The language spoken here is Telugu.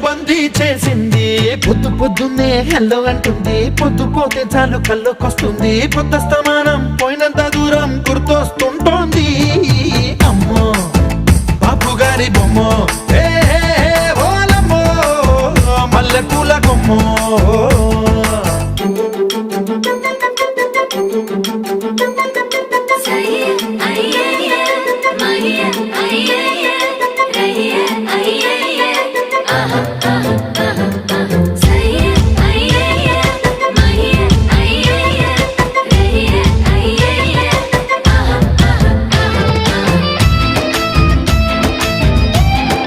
బందీ చేసింది. పొద్దు పొద్దున్నే హెల్లో అంటుంది, పొద్దు పోతే చాలు కళ్ళొకొస్తుంది. పొద్ద స్తమానం పోయినంత దూరం గుర్తొస్తుంటోంది. అమ్మో బాపు గారి బొమ్మో, ఓలమ్మో మల్లె పూల కొమ్మో.